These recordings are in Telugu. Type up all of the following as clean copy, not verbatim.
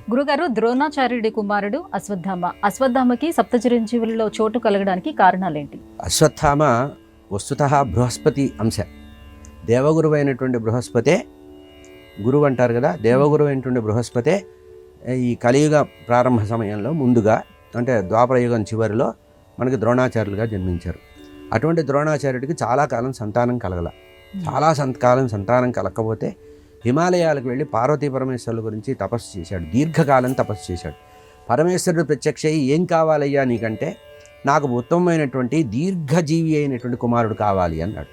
గురుగారు, ద్రోణాచార్యుడి కుమారుడు అశ్వత్థామకి సప్త చిరంజీవులలో చోటు కలగడానికి కారణాలేంటి? అశ్వత్థామ వస్తుతః బృహస్పతి అంశ. దేవగురువు అయినటువంటి బృహస్పతే గురువు అంటారు కదా, దేవగురువు అయినటువంటి బృహస్పతే ఈ కలియుగ ప్రారంభ సమయంలో ముందుగా అంటే ద్వాపరయుగం చివరిలో మనకి ద్రోణాచార్యులుగా జన్మించారు. అటువంటి ద్రోణాచార్యుడికి చాలా కాలం సంతానం కలగల. కాలం సంతానం కలగకపోతే హిమాలయాలకు వెళ్ళి పార్వతీ పరమేశ్వరుల గురించి తపస్సు చేశాడు. దీర్ఘకాలం తపస్సు చేశాడు. పరమేశ్వరుడు ప్రత్యక్ష ఏం కావాలయ్యా నీకంటే, నాకు ఉత్తమమైనటువంటి దీర్ఘజీవి అయినటువంటి కుమారుడు కావాలి అన్నాడు.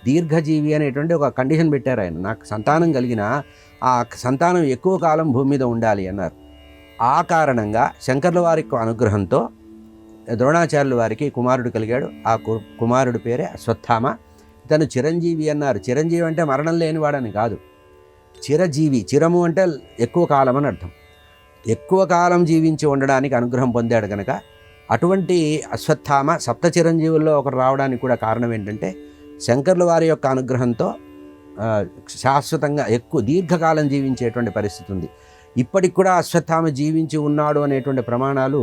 దీర్ఘజీవి అనేటువంటి ఒక కండిషన్ పెట్టారు ఆయన. నాకు సంతానం కలిగిన ఆ సంతానం ఎక్కువ కాలం భూమి మీద ఉండాలి అన్నారు. ఆ కారణంగా శంకర్ల వారి అనుగ్రహంతో ద్రోణాచార్యుల వారికి కుమారుడు కలిగాడు. ఆ కుమారుడు పేరే అశ్వత్థామ. ఇతను చిరంజీవి అన్నారు. చిరంజీవి అంటే మరణం లేనివాడని కాదు, చిరజీవి. చిరము అంటే ఎక్కువ కాలం అని అర్థం. ఎక్కువ కాలం జీవించి ఉండడానికి అనుగ్రహం పొందాడు కనుక అటువంటి అశ్వత్థామ సప్త చిరంజీవుల్లో ఒకరు రావడానికి కూడా కారణం ఏంటంటే శంకర్ల వారి యొక్క అనుగ్రహంతో శాశ్వతంగా ఎక్కువ దీర్ఘకాలం జీవించేటువంటి పరిస్థితి ఉంది. ఇప్పటికి కూడా అశ్వత్థామ జీవించి ఉన్నాడు అనేటువంటి ప్రమాణాలు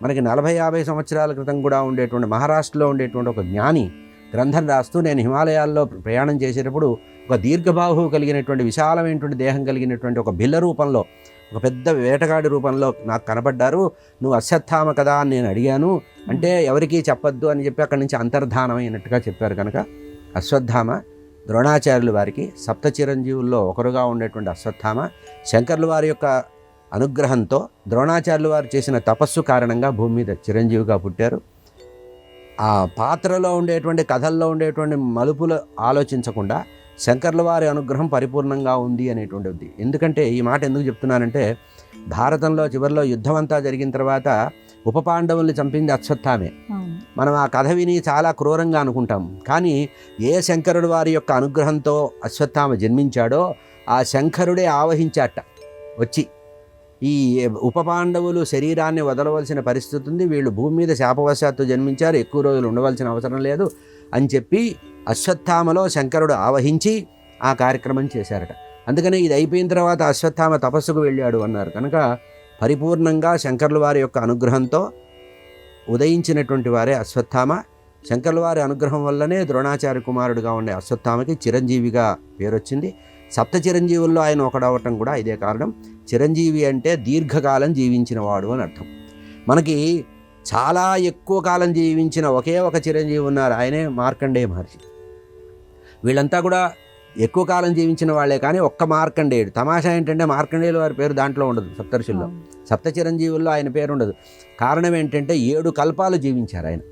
మనకి 40-50 సంవత్సరాల క్రితం కూడా ఉండేటువంటి మహారాష్ట్రలో ఉండేటువంటి ఒక జ్ఞాని గ్రంథం రాస్తూ, నేను హిమాలయాల్లో ప్రయాణం చేసేటప్పుడు ఒక దీర్ఘబాహువు కలిగినటువంటి విశాలమైనటువంటి దేహం కలిగినటువంటి ఒక బిల్ల రూపంలో, ఒక పెద్ద వేటగాడి రూపంలో నాకు కనబడ్డారు. నువ్వు అశ్వత్థామ కదా అని నేను అడిగాను. అంటే ఎవరికీ చెప్పొద్దు అని చెప్పి అక్కడి నుంచి అంతర్ధానం అయినట్టుగా చెప్పారు. కనుక అశ్వత్థామ ద్రోణాచార్యుల వారికి సప్త చిరంజీవుల్లో ఒకరుగా ఉండేటువంటి అశ్వత్థామ శంకర్ల వారి యొక్క అనుగ్రహంతో ద్రోణాచార్యుల వారు చేసిన తపస్సు కారణంగా భూమి మీద చిరంజీవిగా పుట్టారు. ఆ పాత్రలో ఉండేటువంటి కథల్లో ఉండేటువంటి మలుపులు ఆలోచించకుండా శంకర్ల వారి అనుగ్రహం పరిపూర్ణంగా ఉంది అనేటువంటిది. ఎందుకంటే ఈ మాట ఎందుకు చెప్తున్నానంటే, భారతంలో చివరిలో యుద్ధం అంతా జరిగిన తర్వాత ఉప పాండవుల్ని చంపింది అశ్వత్థామే. మనం ఆ కథ విని చాలా క్రూరంగా అనుకుంటాం. కానీ ఏ శంకరుడు వారి యొక్క అనుగ్రహంతో అశ్వత్థామ జన్మించాడో ఆ శంకరుడే ఆవహించాట వచ్చి, ఈ ఉప పాండవులు శరీరాన్ని వదలవలసిన పరిస్థితి ఉంది, వీళ్ళు భూమి మీద శాపవశాత్తు జన్మించారు, ఎక్కువ రోజులు ఉండవలసిన అవసరం లేదు అని చెప్పి అశ్వత్థామలో శంకరుడు ఆవహించి ఆ కార్యక్రమం చేశారట. అందుకని ఇది అయిపోయిన తర్వాత అశ్వత్థామ తపస్సుకు వెళ్ళాడు అన్నారు. కనుక పరిపూర్ణంగా శంకర్ల వారి యొక్క అనుగ్రహంతో ఉదయించినటువంటి వారే అశ్వత్థామ. శంకర్ల వారి అనుగ్రహం వల్లనే ద్రోణాచార్య కుమారుడుగా ఉండే అశ్వత్థామకి చిరంజీవిగా పేరొచ్చింది. సప్త చిరంజీవుల్లో ఆయన ఒకడవటం కూడా ఇదే కారణం. చిరంజీవి అంటే దీర్ఘకాలం జీవించిన వాడు అని అర్థం. మనకి చాలా ఎక్కువ కాలం జీవించిన ఒకే ఒక చిరంజీవి ఉన్నారు, ఆయనే మార్కండేయ మహర్షి. వీళ్ళంతా కూడా ఎక్కువ కాలం జీవించిన వాళ్ళే, కానీ ఒక్క మార్కండేయుడు. తమాషా ఏంటంటే మార్కండేయుల వారి పేరు దాంట్లో ఉండదు, సప్తర్షుల్లో. సప్త చిరంజీవుల్లో ఆయన పేరు ఉండదు. కారణం ఏంటంటే 7 కల్పాలు జీవించారు ఆయన.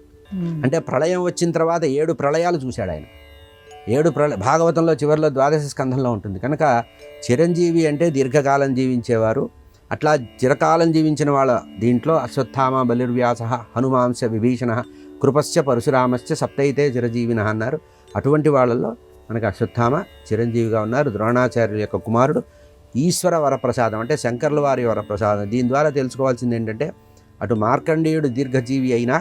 అంటే ప్రళయం వచ్చిన తర్వాత 7 ప్రళయాలు చూశాడు ఆయన. 7 భాగవతంలో చివరిలో 12వ స్కంధంలో ఉంటుంది. కనుక చిరంజీవి అంటే దీర్ఘకాలం జీవించేవారు. అట్లా చిరకాలం జీవించిన వాళ్ళ దీంట్లో అశ్వత్థామ, బలిర్వ్యాస, హనుమాంశ, విభీషణ, కృపశ్చ, పరశురామశ్చ సప్తైతే చిరజీవిన అన్నారు. అటువంటి వాళ్ళల్లో మనకు అశ్వత్థామ చిరంజీవిగా ఉన్నారు. ద్రోణాచార్యుల యొక్క కుమారుడు. ఈశ్వర వరప్రసాదం అంటే శంకర్ల వారి వరప్రసాదం. దీని ద్వారా తెలుసుకోవాల్సింది ఏంటంటే, అటు మార్కండేయుడు దీర్ఘజీవి అయినా,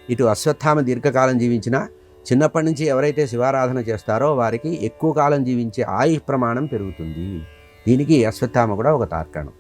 ఇటు అశ్వత్థామ దీర్ఘకాలం జీవించినా, చిన్నప్పటి నుంచి ఎవరైతే శివారాధన చేస్తారో వారికి ఎక్కువ కాలం జీవించే ఆయు ప్రమాణం పెరుగుతుంది. దీనికి అశ్వత్థామ కూడా ఒక తార్కాణం.